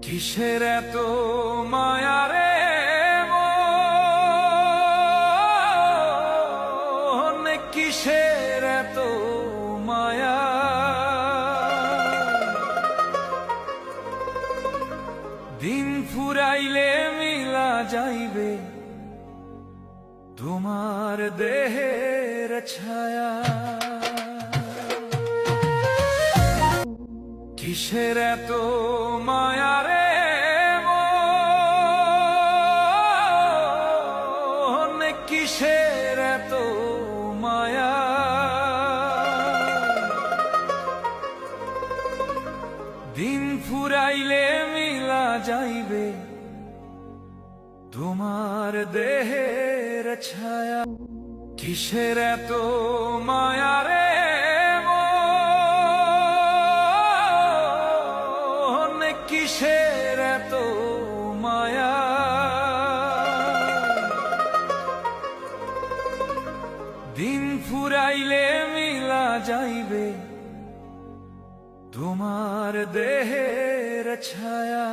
কিসের এত মায়া রে মন, কিসের এত মায়া? দিন ফুরাইলে মিলা যাইবে তোমার দেহের ছায়া। কিসের এত মায়া রে মন, কিসের এত মায়া? দিন ফুরাইলে মিলা যাইবে তোমার দেহের ছায়া। কিসের এত মায়া রে মন, কিসের এত মায়া? দিন ফুরাইলে মিলা যাইবে তোমার দেহের ছায়া।